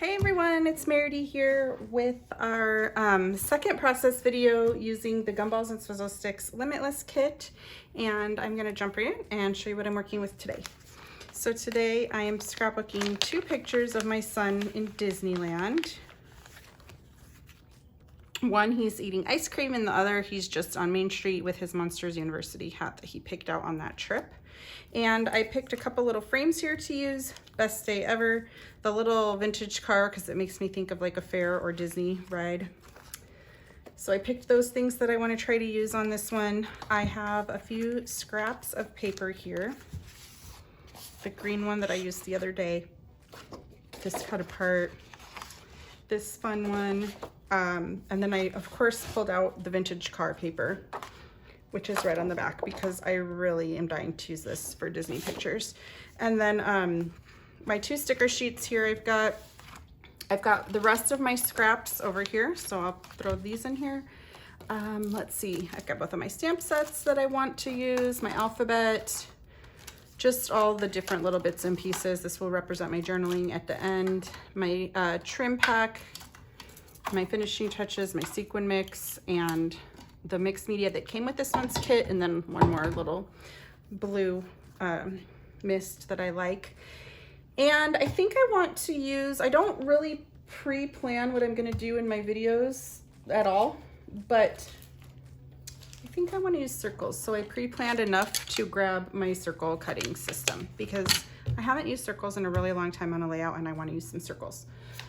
Hey everyone, it's Meridy here with our second process video using the Gumballs and Swizzle Sticks Limitless Kit, and I'm going to jump right in and show you what I'm working with today. So today I am scrapbooking two pictures of my son in Disneyland. One, he's eating ice cream, and the other, he's just on Main Street with his Monsters University hat that he picked out on that trip. And I picked a couple little frames here to use. Best day ever. The little vintage car, because it makes me think of like a fair or Disney ride. So I picked those things that I want to try to use on this one. I have a few scraps of paper here. The green one that I used the other day. This cut apart. This fun one. And then I, of course, pulled out the vintage car paper, which is red on the back because I really am dying to use this for Disney pictures. And then my two sticker sheets here, I've got the rest of my scraps over here, so I'll throw these in here. Let's see, I've got both of my stamp sets that I want to use, my alphabet, just all the different little bits and pieces. This will represent my journaling at the end, my trim pack, my finishing touches, my sequin mix, and the mixed media that came with this one's kit, and then one more little blue mist that I like. And I think I want to use, I don't really pre-plan what I'm going to do in my videos at all, but I think I want to use circles. So I pre-planned enough to grab my circle cutting system because I haven't used circles in a really long time on a layout, and I want to use some circles.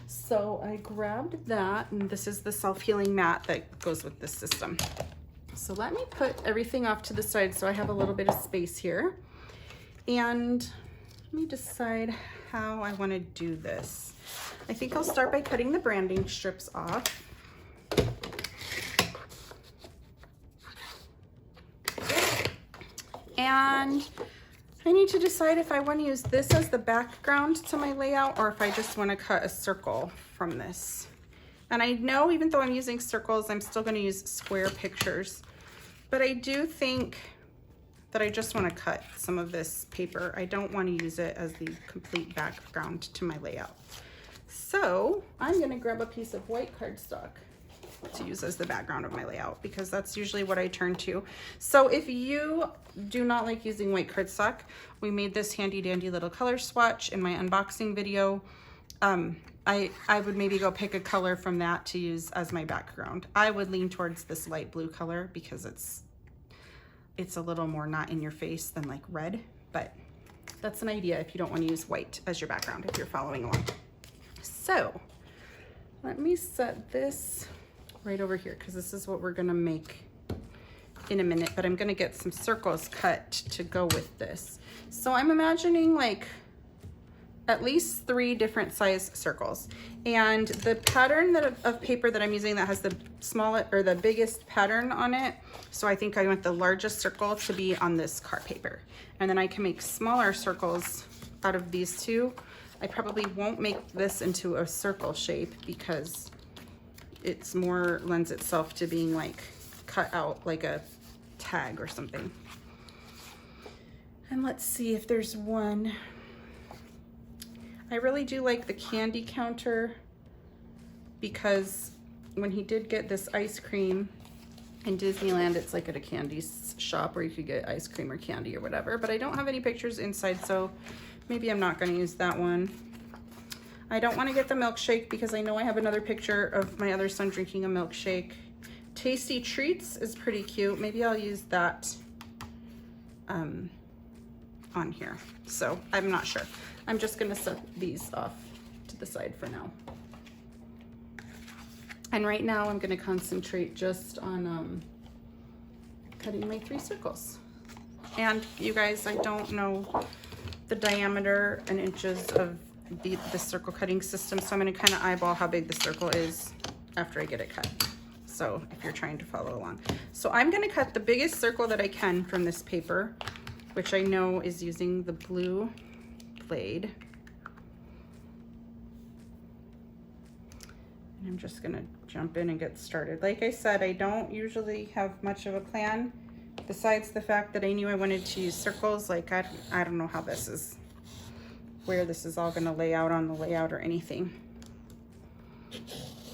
So I grabbed that, and this is the self-healing mat that goes with this system. So let me put everything off to the side so I have a little bit of space here. And let me decide how I want to do this. I think I'll start by cutting the branding strips off. And I need to decide if I want to use this as the background to my layout or if I just want to cut a circle from this. And I know even though I'm using circles, I'm still going to use square pictures. But I do think that I just want to cut some of this paper. I don't want to use it as the complete background to my layout. So I'm going to grab a piece of white cardstock to use as the background of my layout because that's usually what I turn to. So if you do not like using white cardstock, we made this handy dandy little color swatch in my unboxing video. I would maybe go pick a color from that to use as my background. I would lean towards this light blue color because it's a little more not in your face than like red, but that's an idea if you don't want to use white as your background if you're following along. So let me set this right over here because this is what we're gonna make in a minute, but I'm gonna get some circles cut to go with this. So I'm imagining like at least 3 different size circles, and the pattern of paper that I'm using that has the smallest or the biggest pattern on it, so I think I want the largest circle to be on this card paper, and then I can make smaller circles out of these two. I probably won't make this into a circle shape because it's more lends itself to being like cut out like a tag or something. And let's see if there's one. I really do like the candy counter because when he did get this ice cream in Disneyland, it's like at a candy shop where you could get ice cream or candy or whatever, but I don't have any pictures inside, so maybe I'm not going to use that one. I don't want to get the milkshake because I know I have another picture of my other son drinking a milkshake. Tasty Treats is pretty cute. Maybe I'll use that on here. So I'm not sure. I'm just going to set these off to the side for now. And right now I'm going to concentrate just on cutting my 3 circles. And you guys, I don't know the diameter in inches of the circle cutting system, so I'm going to kind of eyeball how big the circle is after I get it cut. So if you're trying to follow along. So I'm going to cut the biggest circle that I can from this paper, which I know is using the blue blade. And I'm just going to jump in and get started. Like I said, I don't usually have much of a plan besides the fact that I knew I wanted to use circles. Like I don't know how this is, where this is all going to lay out on the layout or anything.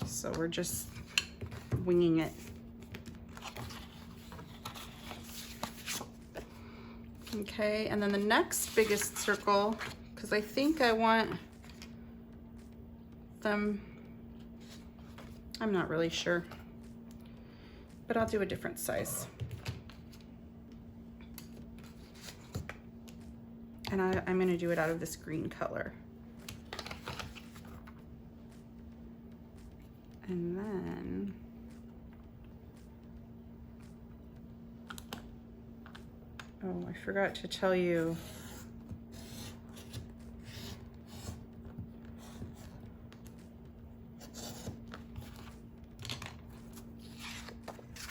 So we're just winging it. Okay, and then the next biggest circle, because I think I want them, I'm not really sure, but I'll do a different size. And I'm going to do it out of this green color. And then oh, I forgot to tell you.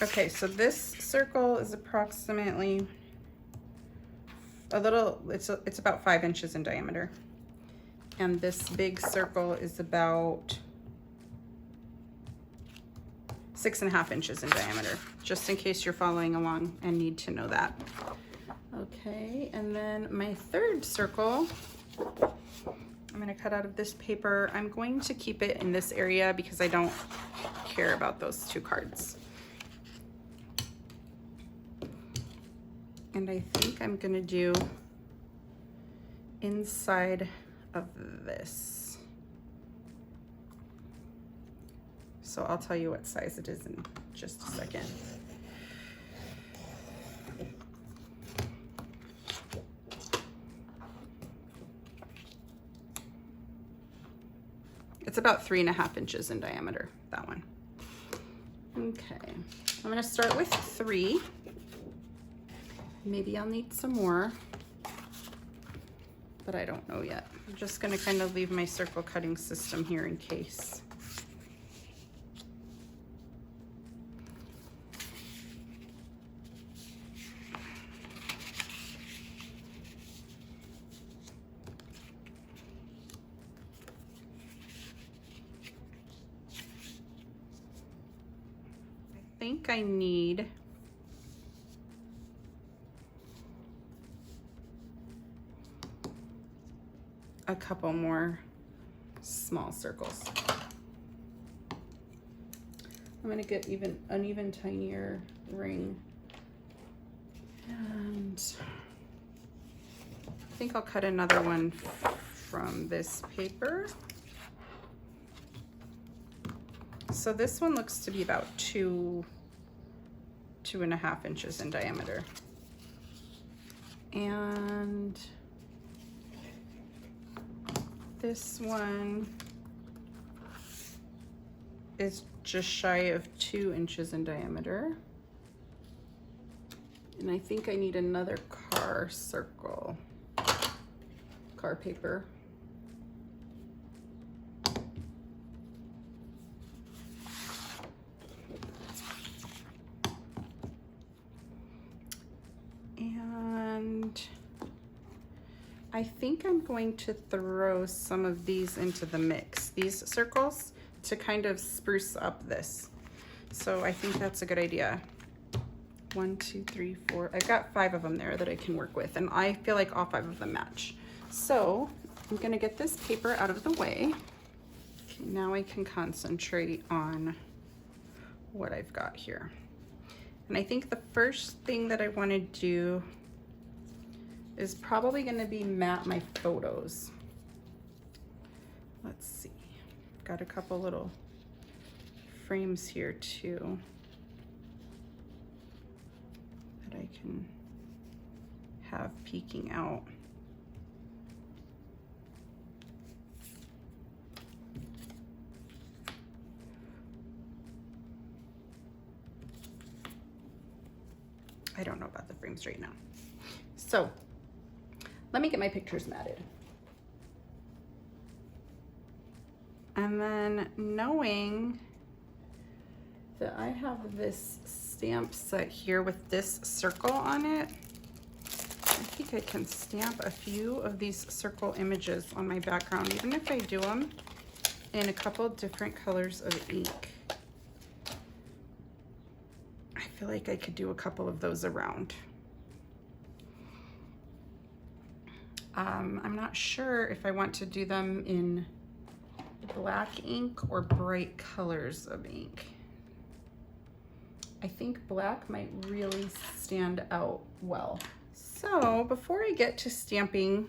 Okay, so this circle is approximately a little, it's about 5 inches in diameter. And this big circle is about 6.5 inches in diameter, just in case you're following along and need to know that. Okay, and then my third circle, I'm gonna cut out of this paper. I'm going to keep it in this area because I don't care about those 2 cards. And I think I'm gonna do inside of this. So I'll tell you what size it is in just a second. It's about 3.5 inches in diameter, that one. Okay, I'm gonna start with 3. Maybe I'll need some more, but I don't know yet. I'm just gonna kind of leave my circle cutting system here in case. I think I need a couple more small circles. I'm gonna get an even tinier ring, and I think I'll cut another one from this paper. So this one looks to be about 2.5 inches in diameter. And this one is just shy of 2 inches in diameter. And I think I need another car circle, car paper. And I think I'm going to throw some of these into the mix, these circles, to kind of spruce up this. So I think that's a good idea. 1, 2, 3, 4. I've got 5 of them there that I can work with, and I feel like all 5 of them match. So I'm gonna get this paper out of the way. Okay, now I can concentrate on what I've got here. And I think the first thing that I want to do is probably going to be map my photos. Let's see. Got a couple little frames here too that I can have peeking out. I don't know about the frames right now. So let me get my pictures matted. And then knowing that I have this stamp set here with this circle on it, I think I can stamp a few of these circle images on my background, even if I do them in a couple different colors of ink. I feel like I could do a couple of those around. I'm not sure if I want to do them in black ink or bright colors of ink. I think black might really stand out well. So before I get to stamping,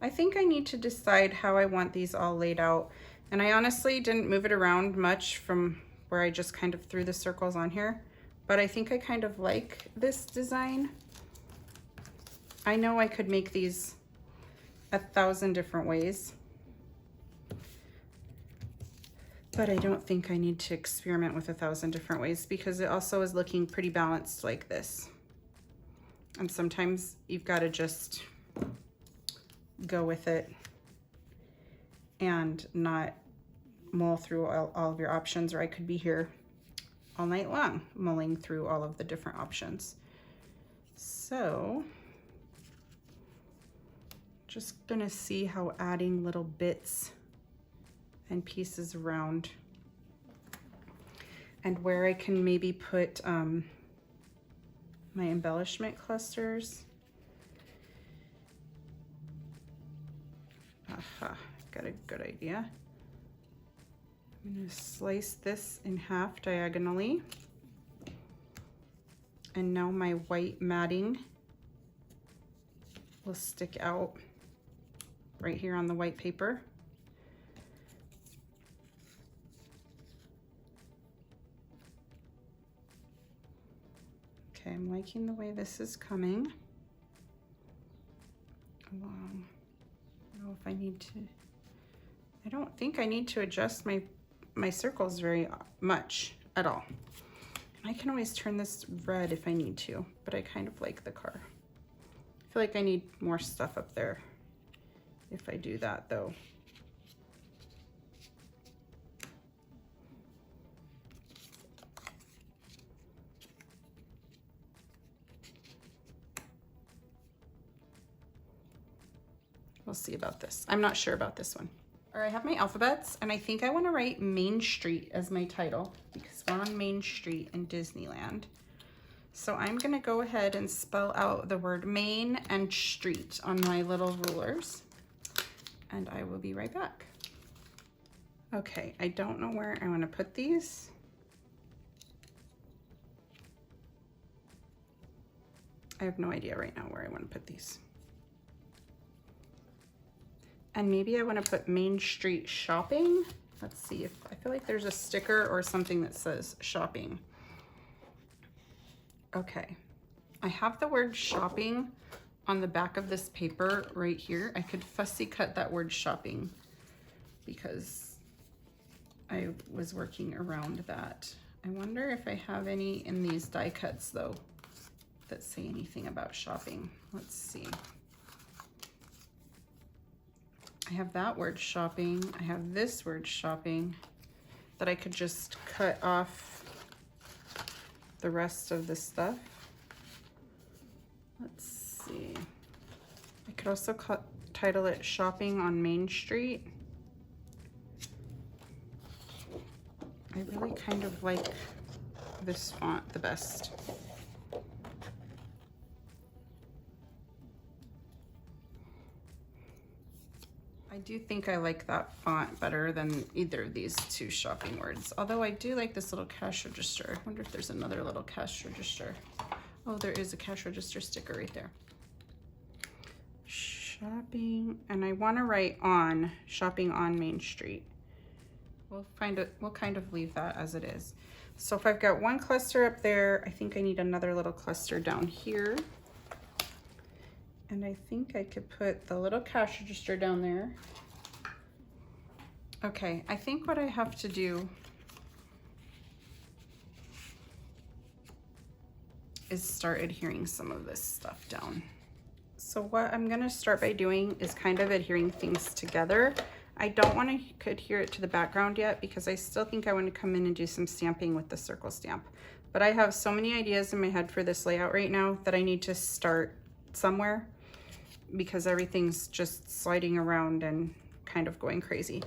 I think I need to decide how I want these all laid out. And I honestly didn't move it around much from where I just kind of threw the circles on here, but I think I kind of like this design. I know I could make these 1,000 different ways, but I don't think I need to experiment with 1,000 different ways because it also is looking pretty balanced like this. And sometimes you've got to just go with it and not mull through all of your options, or I could be here all night long mulling through all of the different options. So just gonna see how adding little bits and pieces around and where I can maybe put my embellishment clusters. Aha, got a good idea. I'm gonna slice this in half diagonally. And now my white matting will stick out right here on the white paper. Okay, I'm liking the way this is coming along. I don't know if I need to, I don't think I need to adjust my circles very much at all. I can always turn this red if I need to, but I kind of like the car. I feel like I need more stuff up there if I do that though. We'll see about this. I'm not sure about this one. All right, I have my alphabets, and I think I want to write Main Street as my title because we're on Main Street in Disneyland. So I'm gonna go ahead and spell out the word Main and Street on my little rulers, and I will be right back. Okay, I don't know where I want to put these. I have no idea right now where I want to put these. And maybe I want to put Main Street Shopping. Let's see if, I feel like there's a sticker or something that says shopping. Okay, I have the word shopping on the back of this paper right here. I could fussy cut that word shopping because I was working around that. I wonder if I have any in these die cuts though that say anything about shopping. Let's see. I have that word shopping. I have this word shopping that I could just cut off the rest of the stuff. Let's see. I could also title it Shopping on Main Street. I really kind of like this font the best. I do think I like that font better than either of these two shopping words. Although I do like this little cash register. I wonder if there's another little cash register. Oh, there is a cash register sticker right there. Shopping, and I want to write on Shopping on Main Street. We'll kind of leave that as it is. So if I've got one cluster up there, I think I need another little cluster down here. And I think I could put the little cash register down there. Okay, I think what I have to do is start adhering some of this stuff down. So what I'm gonna start by doing is kind of adhering things together. I don't want to adhere it to the background yet because I still think I want to come in and do some stamping with the circle stamp. But I have so many ideas in my head for this layout right now that I need to start somewhere, because everything's just sliding around and kind of going crazy.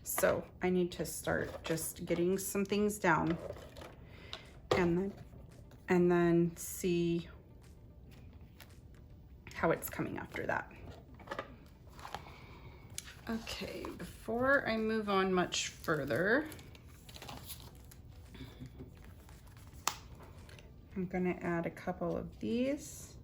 So I need to start just getting some things down and then see how it's coming after that. Okay, before I move on much further, I'm gonna add a couple of these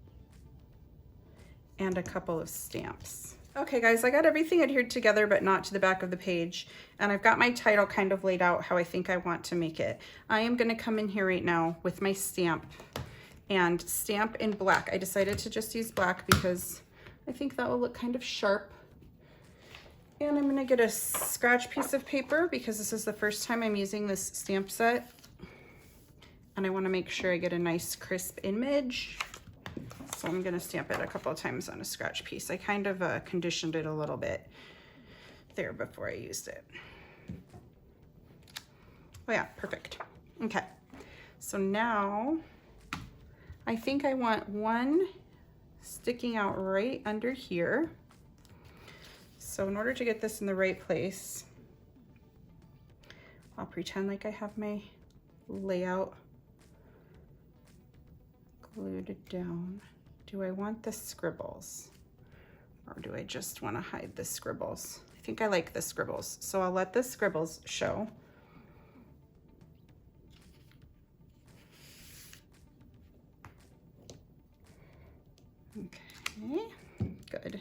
and a couple of stamps. Okay guys, I got everything adhered together but not to the back of the page, and I've got my title kind of laid out how I think I want to make it. I am gonna come in here right now with my stamp and stamp in black. I decided to just use black because I think that will look kind of sharp. And I'm gonna get a scratch piece of paper because this is the first time I'm using this stamp set. And I wanna make sure I get a nice crisp image. So I'm gonna stamp it a couple of times on a scratch piece. I kind of conditioned it a little bit there before I used it. Oh yeah, perfect. Okay, so now I think I want one sticking out right under here. So in order to get this in the right place, I'll pretend like I have my layout glued down. Do I want the scribbles or do I just want to hide the scribbles? I think I like the scribbles, so I'll let the scribbles show. Okay, good.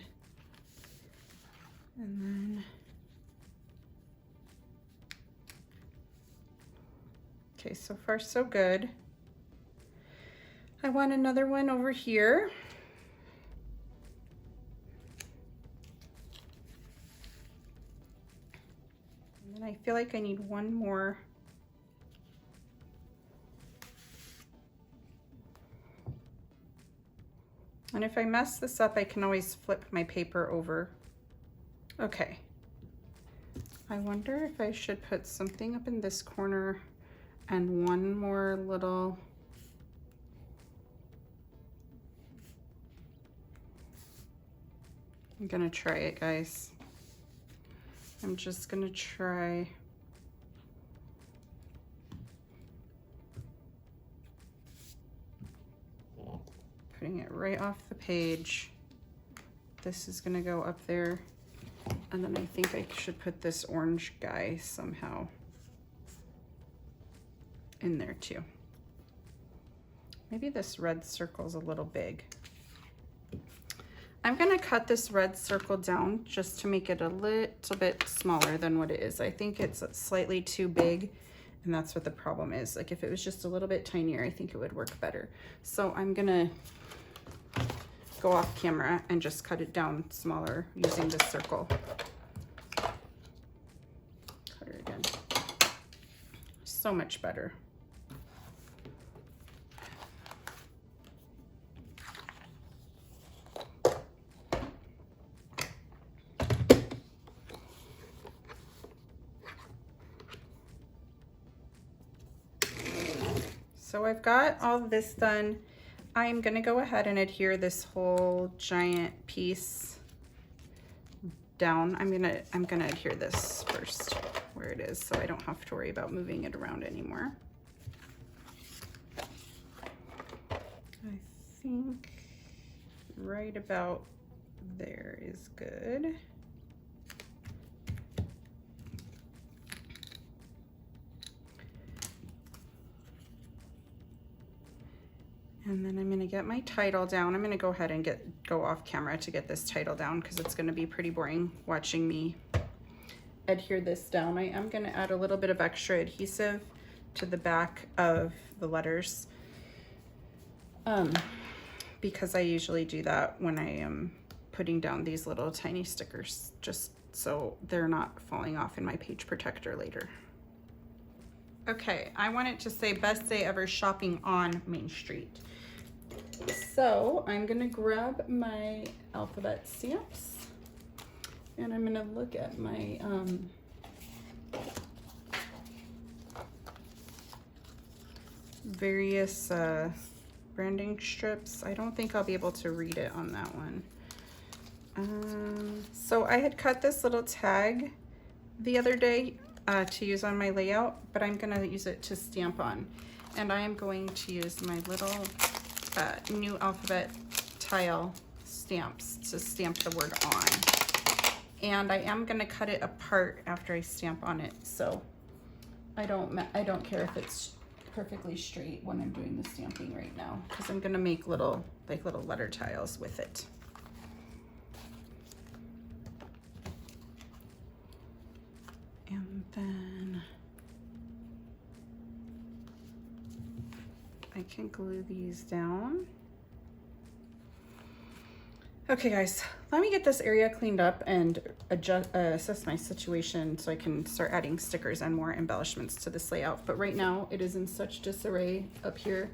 And then, okay, so far so good. I want another one over here. And then I feel like I need one more. And if I mess this up, I can always flip my paper over. Okay. I wonder if I should put something up in this corner and one more little. I'm gonna try it, guys. I'm just gonna try. Putting it right off the page. This is gonna go up there. And then I think I should put this orange guy somehow in there too. Maybe this red circle's a little big. I'm gonna cut this red circle down just to make it a little bit smaller than what it is. I think it's slightly too big, and that's what the problem is. Like if it was just a little bit tinier, I think it would work better. So I'm gonna go off camera and just cut it down smaller using this circle. Cut it again. So much better. So I've got all of this done. I'm gonna go ahead and adhere this whole giant piece down. I'm gonna adhere this first where it is so I don't have to worry about moving it around anymore. I think right about there is good. And then I'm gonna get my title down. I'm gonna go ahead and go off camera to get this title down because it's gonna be pretty boring watching me adhere this down. I am gonna add a little bit of extra adhesive to the back of the letters because I usually do that when I am putting down these little tiny stickers, just so they're not falling off in my page protector later. Okay, I want it to say best day ever shopping on Main Street. So I'm gonna grab my alphabet stamps and I'm gonna look at my various branding strips. I don't think I'll be able to read it on that one. So I had cut this little tag the other day to use on my layout, but I'm gonna use it to stamp on. And I am going to use my little new alphabet tile stamps to stamp the word on. and I am gonna cut it apart after I stamp on it, so I don't care if it's perfectly straight when I'm doing the stamping right now, because I'm gonna make little letter tiles with it. And then I can glue these down. Okay guys, let me get this area cleaned up and assess my situation so I can start adding stickers and more embellishments to this layout. But right now it is in such disarray up here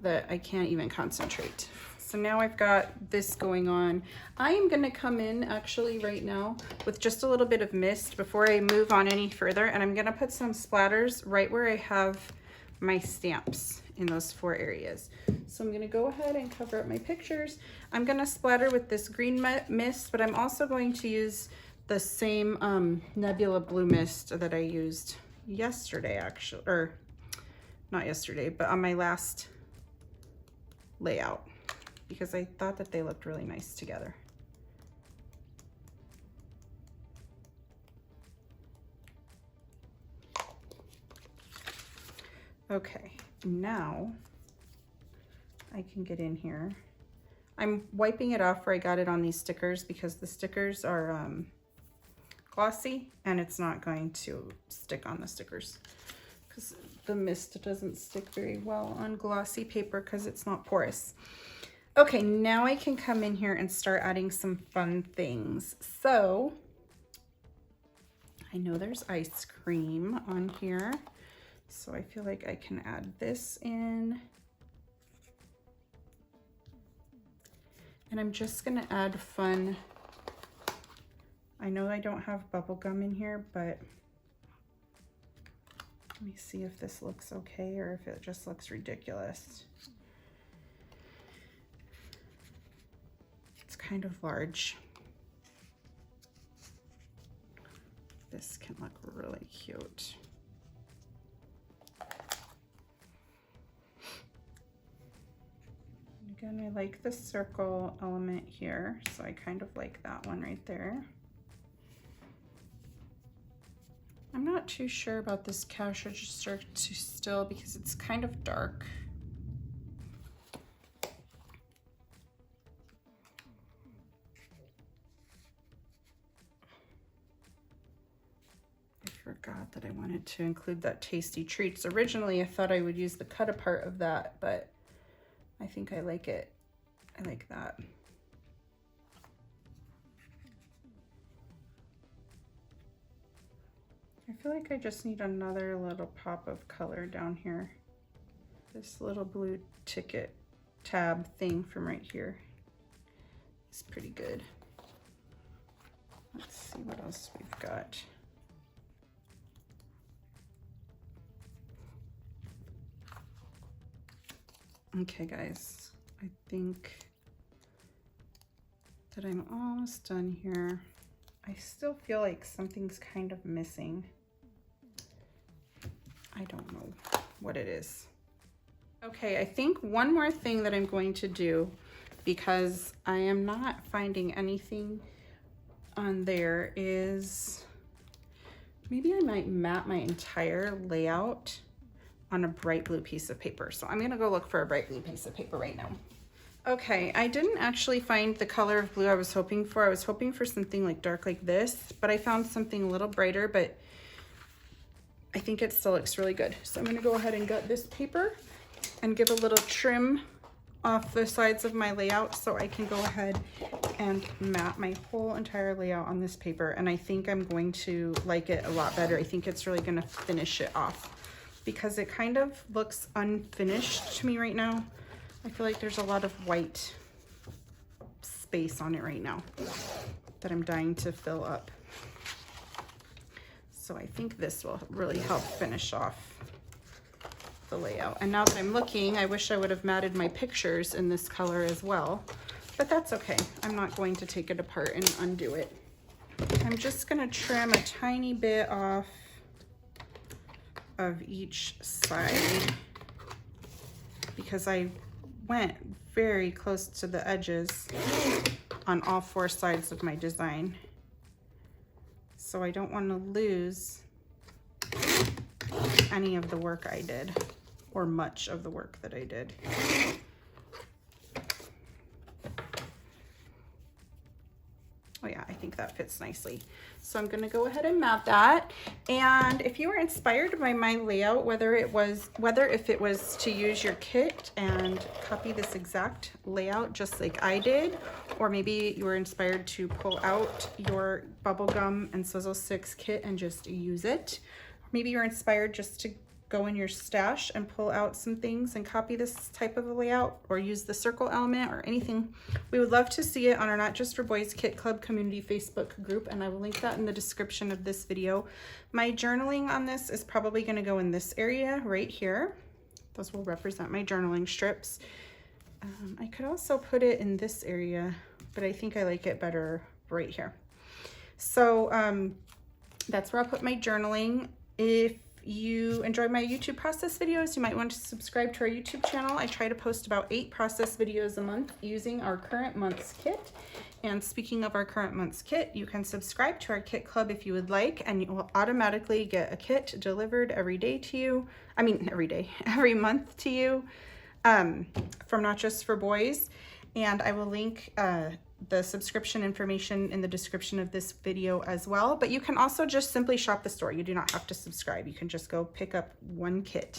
that I can't even concentrate. So now I've got this going on. I am gonna come in actually right now with just a little bit of mist before I move on any further, and I'm gonna put some splatters right where I have my stamps in those 4 areas. So I'm gonna go ahead and cover up my pictures. I'm gonna splatter with this green mist, but I'm also going to use the same Nebula blue mist that I used yesterday, actually, or not yesterday, but on my last layout, because I thought that they looked really nice together. Okay, now I can get in here. I'm wiping it off where I got it on these stickers because the stickers are glossy and it's not going to stick on the stickers because the mist doesn't stick very well on glossy paper because it's not porous. Okay, now I can come in here and start adding some fun things. So I know there's ice cream on here, so I feel like I can add this in. And I'm just gonna add fun. I know I don't have bubble gum in here, but let me see if this looks okay or if it just looks ridiculous. It's kind of large. This can look really cute. Again, I like the circle element here, so I kind of like that one right there. I'm not too sure about this cash register still because it's kind of dark. I forgot that I wanted to include that tasty treats. Originally, I thought I would use the cut apart of that, but I think I like it. I like that. I feel like I just need another little pop of color down here. This little blue ticket tab thing from right here is pretty good. Let's see what else we've got. Okay guys, I think that I'm almost done here. I still feel like something's kind of missing. I don't know what it is. Okay, I think one more thing that I'm going to do, because I am not finding anything on there, is maybe I might map my entire layout on a bright blue piece of paper. So I'm gonna go look for a bright blue piece of paper right now. Okay, I didn't actually find the color of blue I was hoping for. I was hoping for something like dark like this, but I found something a little brighter, but I think it still looks really good. So I'm gonna go ahead and gut this paper and give a little trim off the sides of my layout so I can go ahead and map my whole entire layout on this paper. And I think I'm going to like it a lot better. I think it's really gonna finish it off, because it kind of looks unfinished to me right now. I feel like there's a lot of white space on it right now that I'm dying to fill up. So I think this will really help finish off the layout. And now that I'm looking, I wish I would have matted my pictures in this color as well, but that's okay. I'm not going to take it apart and undo it. I'm just gonna trim a tiny bit off of each side because I went very close to the edges on all 4 sides of my design. so I don't want to lose any of the work I did, or much of the work that I did. Oh yeah, I think that fits nicely. So I'm gonna go ahead and mat that. And if you were inspired by my layout, whether if it was to use your kit and copy this exact layout just like I did, or maybe you were inspired to pull out your bubblegum and swizzle sticks kit and just use it. Maybe you're inspired just to go in your stash and pull out some things and copy this type of a layout, or use the circle element or anything. We would love to see it on our Not Just for Boys Kit Club community Facebook group, and I will link that in the description of this video. My journaling on this is probably going to go in this area right here. Those will represent my journaling strips. I could also put it in this area, but I think I like it better right here. So that's where I'll put my journaling. If you enjoy my YouTube process videos, you might want to subscribe to our YouTube channel. I try to post about 8 process videos a month using our current month's kit. And speaking of our current month's kit, you can subscribe to our kit club if you would like, and you will automatically get a kit delivered every day to you. I mean, every month to you, from Not Just for Boys. And I will link the subscription information in the description of this video as well. But you can also just simply shop the store. You do not have to subscribe. You can just go pick up one kit.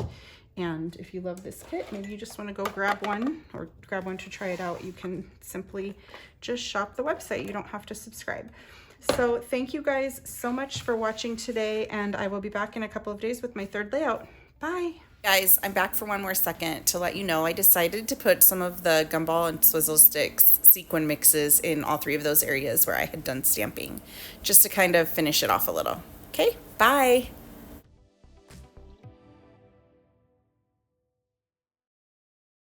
And if you love this kit, maybe you just want to go grab one, or grab one to try it out, you can simply just shop the website. You don't have to subscribe. So thank you guys so much for watching today, and I will be back in a couple of days with my third layout. Bye. Guys, I'm back for one more second to let you know I decided to put some of the Gumball and Swizzle Sticks sequin mixes in all 3 of those areas where I had done stamping, just to kind of finish it off a little. Okay, bye.